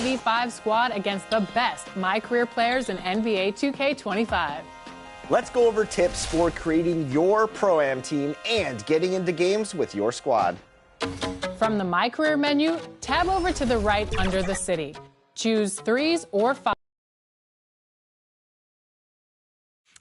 5v5 squad against the best My Career players in NBA 2K25. Let's go over tips for creating your Pro-Am team and getting into games with your squad. From the My Career menu, tab over to the right under the city. Choose 3s or 5s.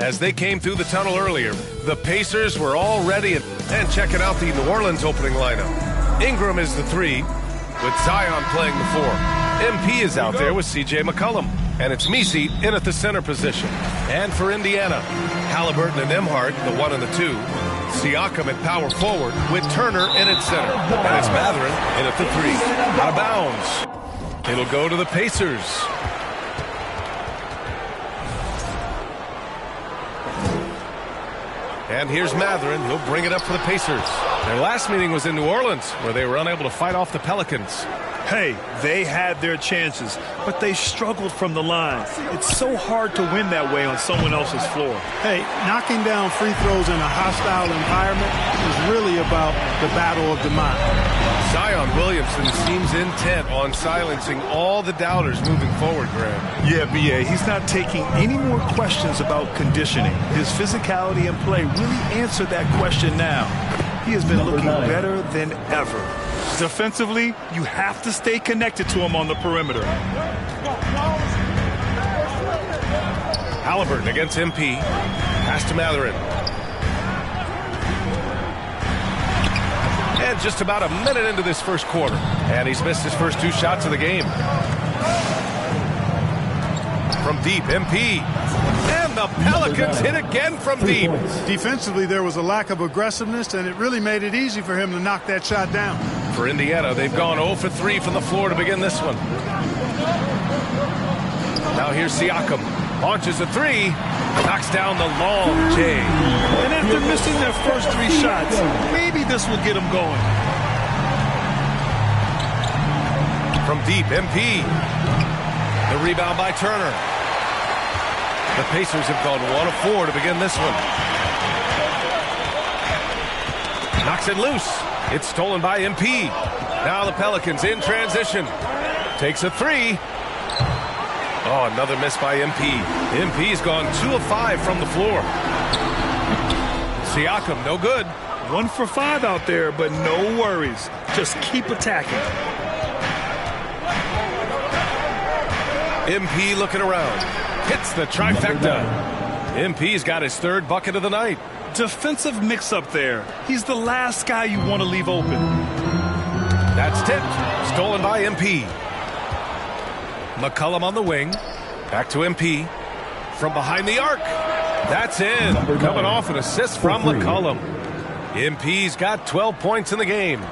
As they came through the tunnel earlier, the Pacers were all ready and checking out the New Orleans opening lineup. Ingram is the 3, with Zion playing the 4. MP is out there with C.J. McCollum, and it's Messi in at the center position. And for Indiana, Halliburton and Nembhard, the 1 and the 2. Siakam at power forward with Turner in at center. And it's Mathurin in at the 3. Out of bounds. It'll go to the Pacers. And here's Mathurin. He'll bring it up for the Pacers. Their last meeting was in New Orleans, where they were unable to fight off the Pelicans. Hey, they had their chances, but they struggled from the line. It's so hard to win that way on someone else's floor. Hey, knocking down free throws in a hostile environment is really about the battle of the mind. Zion Williamson seems intent on silencing all the doubters moving forward, Graham. Yeah, B.A., he's not taking any more questions about conditioning. His physicality and play really answered that question now. He has been looking better than ever. Defensively, you have to stay connected to him on the perimeter. Halliburton against MP. Pass to Mathurin. And just about a minute into this first quarter. And he's missed his first 2 shots of the game. From deep, MP. And the Pelicans hit again from deep. Defensively, there was a lack of aggressiveness, and it really made it easy for him to knock that shot down. For Indiana, they've gone 0 for 3 from the floor to begin this one. Now here's Siakam. Launches a 3. Knocks down the long J. And after missing their first 3 shots, maybe this will get them going. From deep, MP. The rebound by Turner. The Pacers have gone 1 of 4 to begin this one. Knocks it loose. It's stolen by MP. Now the Pelicans in transition. Takes a 3. Oh, another miss by MP. MP's gone 2 of 5 from the floor. Siakam, no good. 1 for 5 out there, but no worries. Just keep attacking. MP looking around. Hits the trifecta. MP's got his 3rd bucket of the night. Defensive mix-up there. He's the last guy you want to leave open. That's tipped. Stolen by MP. McCollum on the wing. Back to MP. From behind the arc. That's in. Coming off an assist from McCollum. MP's got 12 points in the game.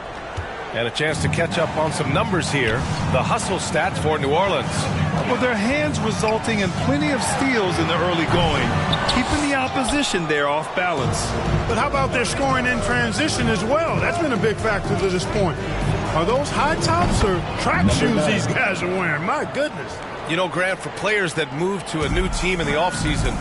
And a chance to catch up on some numbers here. The hustle stats for New Orleans. Well, their hands resulting in plenty of steals in the early going, keeping the opposition there off balance. But how about their scoring in transition as well? That's been a big factor to this point. Are those high tops or track shoes these guys are wearing? My goodness. You know, Grant, for players that move to a new team in the offseason,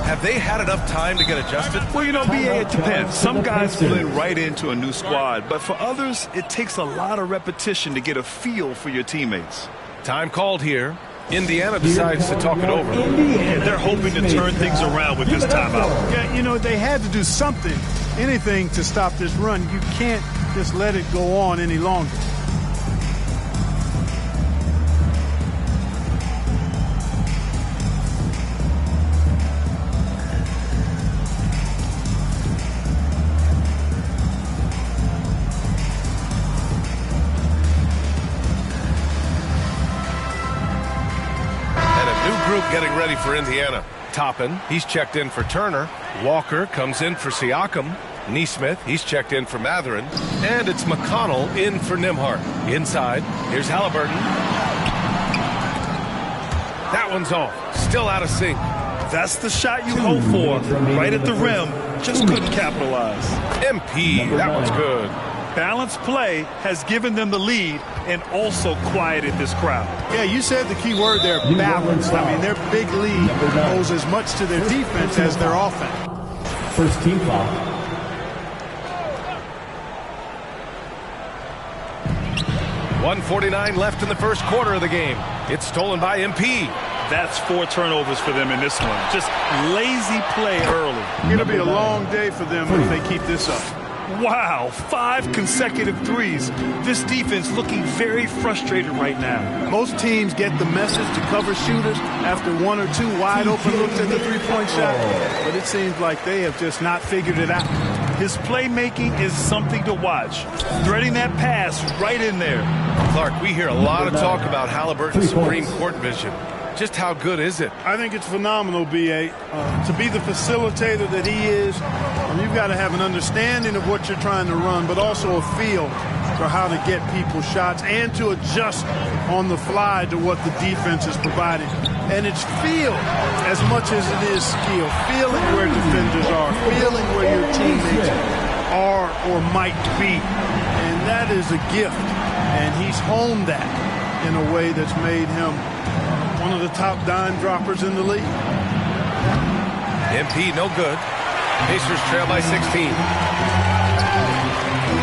have they had enough time to get adjusted? Well, you know, B.A., it depends. Some guys blend right into a new squad, but for others, it takes a lot of repetition to get a feel for your teammates. Time called here. Indiana decides to talk it over. And they're hoping to turn things around with this timeout. Yeah, you know, they had to do something, anything to stop this run. You can't just let it go on any longer. Getting ready for Indiana. Toppin, he's checked in for Turner. Walker comes in for Siakam. Nesmith, he's checked in for Mathurin. And it's McConnell in for Nembhard. Inside, here's Halliburton. That one's off. Still out of sync. That's the shot you hope for. Right at the rim. Just couldn't capitalize. MP, that one's good. Balanced play has given them the lead and also quieted this crowd. Yeah, you said the key word there, balanced. I mean, their big lead owes as much to their defense as their offense. First team foul. 1:49 left in the first quarter of the game. It's stolen by MP. That's 4 turnovers for them in this one. Just lazy play early. It'll be a long day for them if they keep this up. Wow, 5 consecutive threes. This defense looking very frustrated right now. Most teams get the message to cover shooters after 1 or 2 wide open looks at the three-point shot, but it seems like they have just not figured it out. His playmaking is something to watch. Threading that pass right in there. Clark, we hear a lot of talk about Halliburton's Supreme Court vision. Just how good is it? I think it's phenomenal, B.A. To be the facilitator that he is, you've got to have an understanding of what you're trying to run, but also a feel for how to get people shots and to adjust on the fly to what the defense is providing. And it's feel as much as it is skill. Feeling where defenders are, feeling where your teammates are or might be. And that is a gift. And he's honed that in a way that's made him one of the top dime droppers in the league. MP no good. Pacers trail by 16.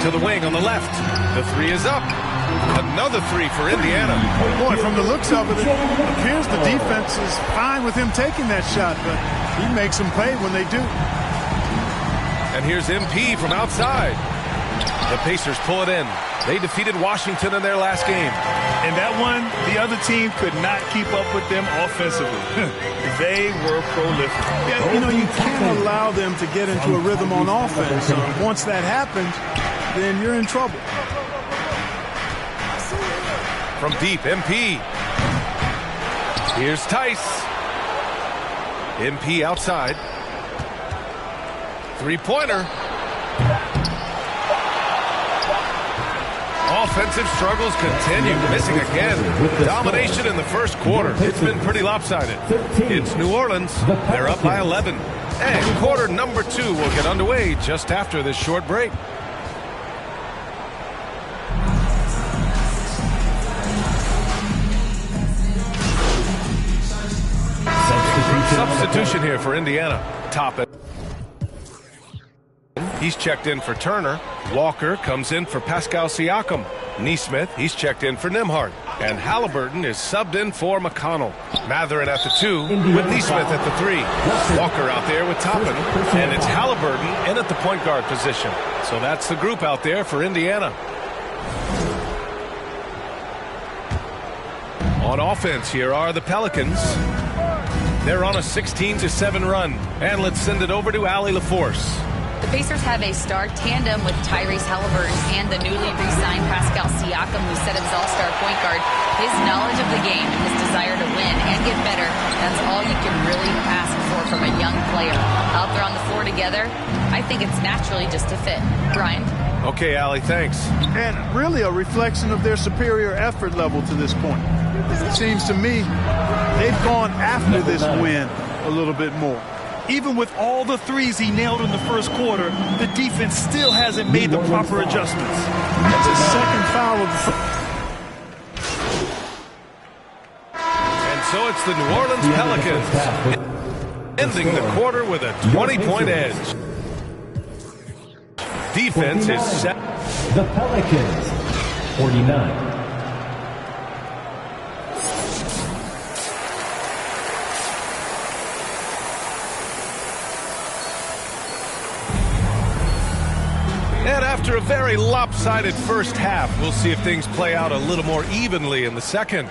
To the wing on the left. The 3 is up. Another 3 for Indiana. Boy, from the looks of it, it appears the defense is fine with him taking that shot, but he makes them pay when they do. And here's MP from outside. The Pacers pull it in. They defeated Washington in their last game. In that one, the other team could not keep up with them offensively. They were prolific. Yeah, you know, you can't allow them to get into a rhythm on offense. Once that happens, then you're in trouble. From deep, MP. Here's Tice. MP outside. 3-pointer. Offensive struggles continue, missing again. Domination in the first quarter. It's been pretty lopsided. It's New Orleans. They're up by 11. And quarter number 2 will get underway just after this short break. Substitution here for Indiana. Top it. He's checked in for Turner. Walker comes in for Pascal Siakam. Neesmith, he's checked in for Nembhard. And Halliburton is subbed in for McConnell. Mathurin at the 2 with Neesmith at the 3. Walker out there with Toppin. And it's Halliburton in at the point guard position. So that's the group out there for Indiana. On offense, here are the Pelicans. They're on a 16-7 run. And let's send it over to Allie LaForce. The Pacers have a star tandem with Tyrese Halliburton and the newly re-signed Pascal Siakam, who set his all-star point guard. His knowledge of the game and his desire to win and get better, that's all you can really ask for from a young player. Out there on the floor together, I think it's naturally just a fit. Brian? Okay, Allie, thanks. And really a reflection of their superior effort level to this point. It seems to me they've gone after this win a little bit more. Even with all the threes he nailed in the first quarter, the defense still hasn't made the proper adjustments. That's his second foul of the And so it's the New Orleans Pelicans ending the quarter with a 20-point edge. Defense is set. The Pelicans, 49. And after a very lopsided first half, we'll see if things play out a little more evenly in the second.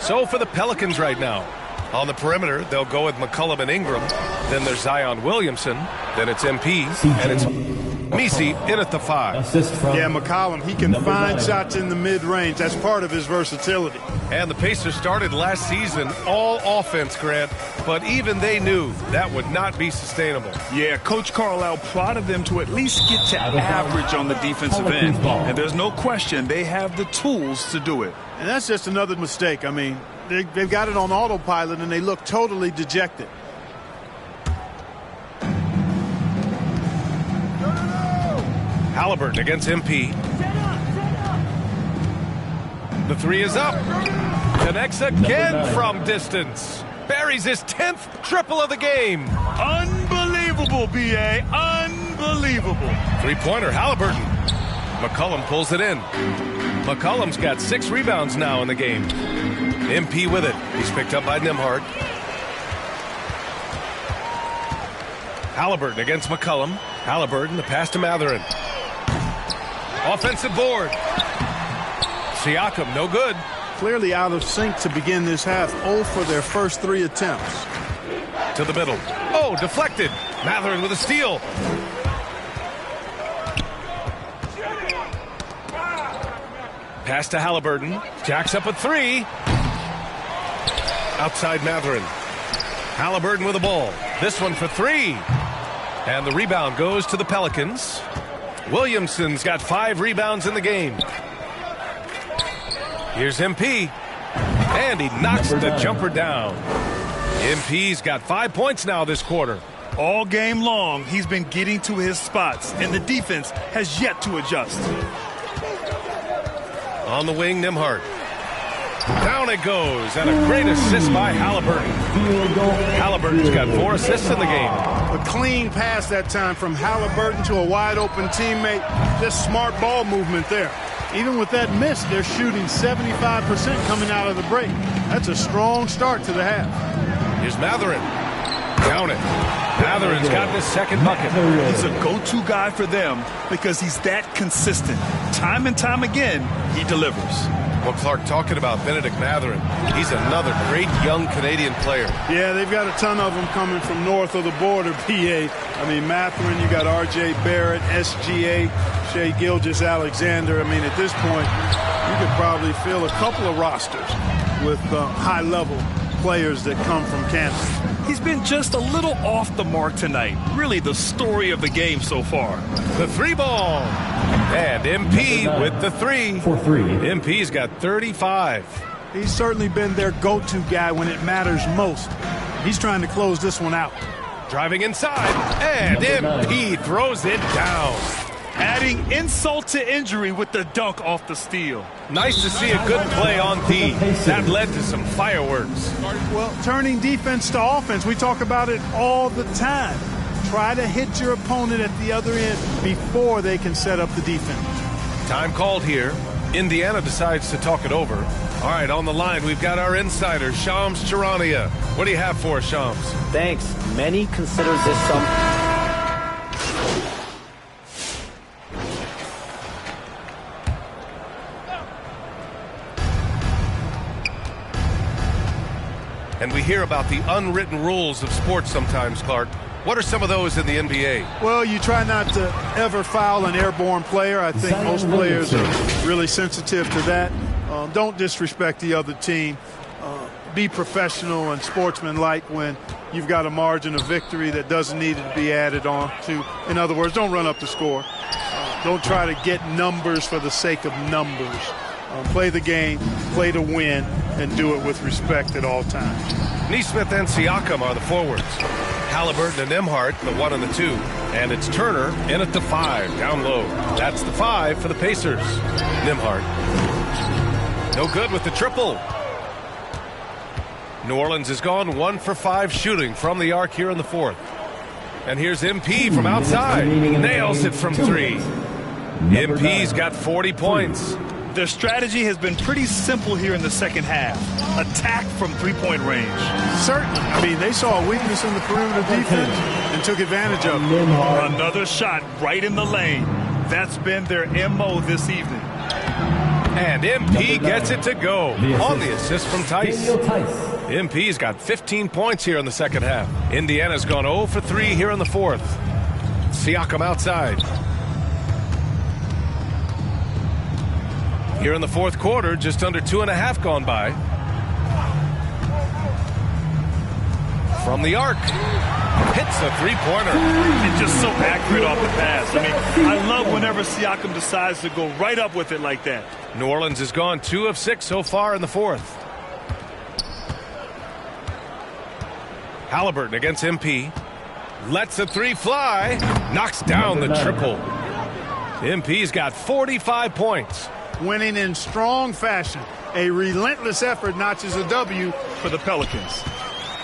So for the Pelicans right now, on the perimeter, they'll go with McCollum and Ingram. Then there's Zion Williamson. Then it's MP. And it's Misi in at the 5. Yeah, McCollum, he can find shots in the mid-range. That's part of his versatility. And the Pacers started last season all offense, Grant, but even they knew that would not be sustainable. Yeah, Coach Carlisle prodded them to at least get to average on the defensive end. And there's no question they have the tools to do it. And that's just another mistake. I mean, they've got it on autopilot, and they look totally dejected. Halliburton against MP. The 3 is up. Connects again from distance. Buries his 10th triple of the game. Unbelievable, B.A. Unbelievable. Unbelievable. Three-pointer, Halliburton. McCollum pulls it in. McCollum's got 6 rebounds now in the game. MP with it. He's picked up by Nembhard. Halliburton against McCollum. Halliburton, the pass to Mathurin. Offensive board. Siakam, no good. Clearly out of sync to begin this half. 0 for their first 3 attempts. To the middle. Oh, deflected. Mathurin with a steal. Pass to Halliburton. Jacks up a 3. Outside Mathurin. Halliburton with the ball. This one for 3. And the rebound goes to the Pelicans. Williamson's got 5 rebounds in the game. Here's MP. And he knocks the jumper down. MP's got 5 points now this quarter. All game long, he's been getting to his spots, and the defense has yet to adjust. On the wing, Nembhard. Down it goes, and a great assist by Halliburton. Halliburton's got 4 assists in the game. A clean pass that time from Halliburton to a wide-open teammate. Just smart ball movement there. Even with that miss, they're shooting 75% coming out of the break. That's a strong start to the half. Here's Mathurin. Count it. Mathurin's got his second bucket. He's a go-to guy for them because he's that consistent. Time and time again, he delivers. Well, Clark, talking about Benedict Mathurin, he's another great young Canadian player. Yeah, they've got a ton of them coming from north of the border, PA. I mean, Mathurin, you got R.J. Barrett, SGA, Shai Gilgeous-Alexander. I mean, at this point, you could probably fill a couple of rosters with high-level players that come from Canada. He's been just a little off the mark tonight. Really the story of the game so far. The 3 ball. And MP with the 3. For 3. MP's got 35. He's certainly been their go-to guy when it matters most. He's trying to close this one out. Driving inside. And MP throws it down. Adding insult to injury with the dunk off the steal. Nice to see a good play on D. That led to some fireworks. Well, turning defense to offense, we talk about it all the time. Try to hit your opponent at the other end before they can set up the defense. Time called here. Indiana decides to talk it over. All right, on the line, we've got our insider, Shams Charania. What do you have for us, Shams? Thanks. Many consider this some... And we hear about the unwritten rules of sports sometimes, Clark. What are some of those in the NBA? Well, you try not to ever foul an airborne player. I think most players are really sensitive to that. Don't disrespect the other team. Be professional and sportsmanlike when you've got a margin of victory that doesn't need to be added on to. In other words, don't run up the score. Don't try to get numbers for the sake of numbers. Play the game, play to win, and do it with respect at all times. Nesmith and Siakam are the forwards. Halliburton and Nembhard, the 1 and the 2. And it's Turner in at the 5, down low. That's the 5 for the Pacers. Nembhard. No good with the triple. New Orleans has gone 1 for 5 shooting from the arc here in the 4th. And here's MP from outside. Nails it from 3. MP's got 40 points. Their strategy has been pretty simple here in the second half. Attack from three-point range. Certainly. I mean, they saw a weakness in the perimeter defense and took advantage of it. Another shot right in the lane. That's been their MO this evening. And MP gets it to go on the assist from Tice. MP's got 15 points here in the second half. Indiana's gone 0 for 3 here in the 4th. Siakam outside. Here in the 4th quarter, just under 2.5 gone by. From the arc. Hits the 3-pointer. And just so accurate off the pass. I mean, I love whenever Siakam decides to go right up with it like that. New Orleans has gone 2 of 6 so far in the 4th. Halliburton against MP. Lets the 3 fly. Knocks down the triple. MP's got 45 points. Winning in strong fashion. A relentless effort notches a W for the Pelicans.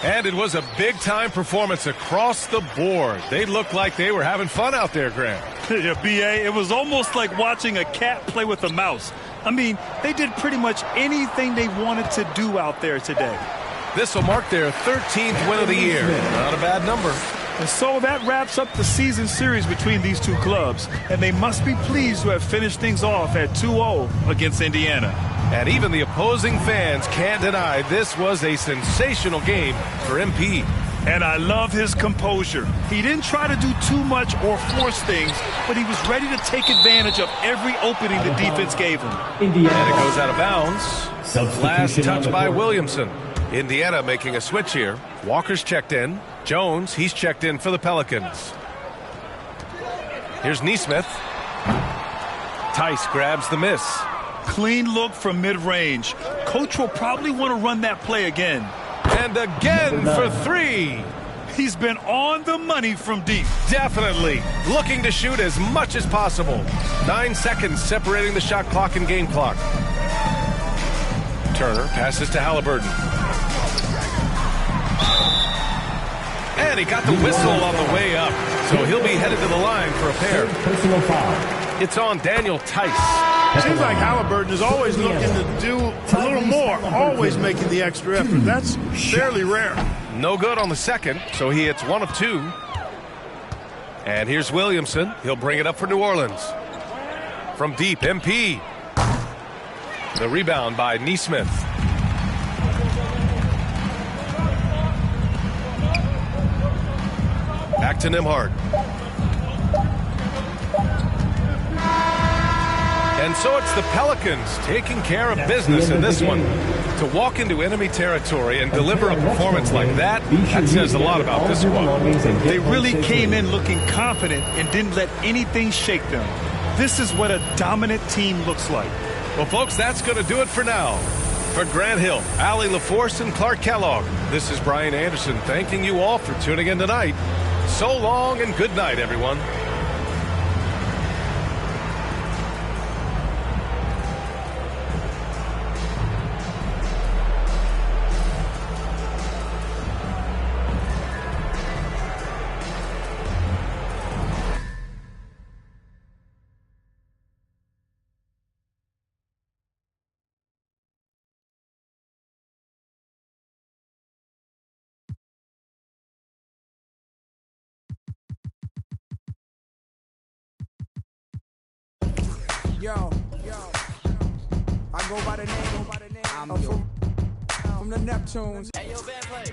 And it was a big-time performance across the board. They looked like they were having fun out there, Grant. Yeah, B.A., it was almost like watching a cat play with a mouse. I mean, they did pretty much anything they wanted to do out there today. This will mark their 13th win of the year. Not a bad number. And so that wraps up the season series between these two clubs, and they must be pleased to have finished things off at 2-0 against Indiana. And even the opposing fans can't deny this was a sensational game for MP. And I love his composure. He didn't try to do too much or force things, but he was ready to take advantage of every opening the defense gave him. Indiana. And it goes out of bounds. Last touch by Williamson. Indiana making a switch here. Walker's checked in. Jones, he's checked in for the Pelicans. Here's Neesmith. Tice grabs the miss. Clean look from mid-range. Coach will probably want to run that play again. And again for three. He's been on the money from deep. Definitely. Looking to shoot as much as possible. 9 seconds separating the shot clock and game clock. Turner passes to Halliburton. And he got the whistle on the way up. So he'll be headed to the line for a pair. Personal foul. It's on Daniel Tice. Seems like Halliburton is always looking to do a little more, always making the extra effort. That's fairly rare. No good on the second, so he hits 1 of 2. And here's Williamson. He'll bring it up for New Orleans. From deep, MP. The rebound by Neesmith. Back to Nembhard. And so it's the Pelicans taking care of business in this one. To walk into enemy territory and deliver a performance like that says a lot about this squad. They really came in looking confident and didn't let anything shake them. This is what a dominant team looks like. Well, folks, that's going to do it for now. For Grant Hill, Allie LaForce, and Clark Kellogg, this is Brian Anderson thanking you all for tuning in tonight. So long and good night, everyone. Yo, I go by the name, from the Neptunes. Hey, yo, bad play.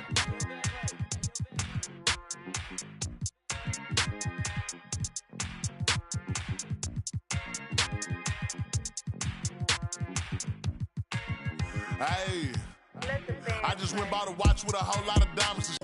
Hey, I just went by to watch with a whole lot of diamonds.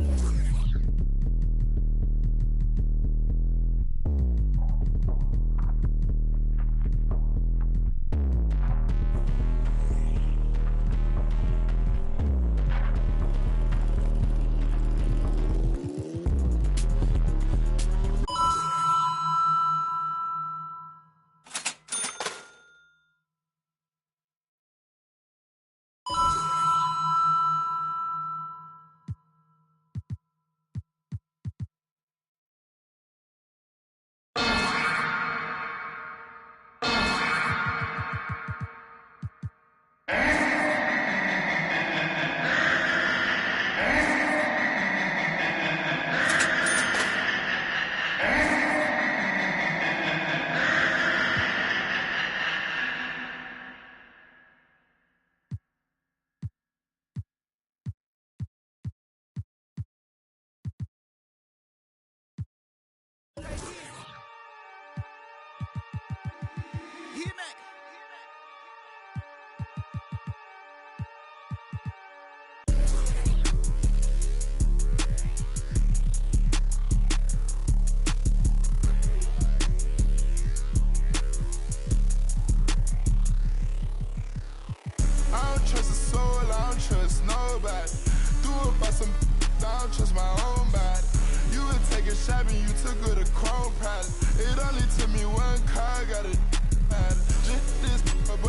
It only took me one car, got it. Just this, but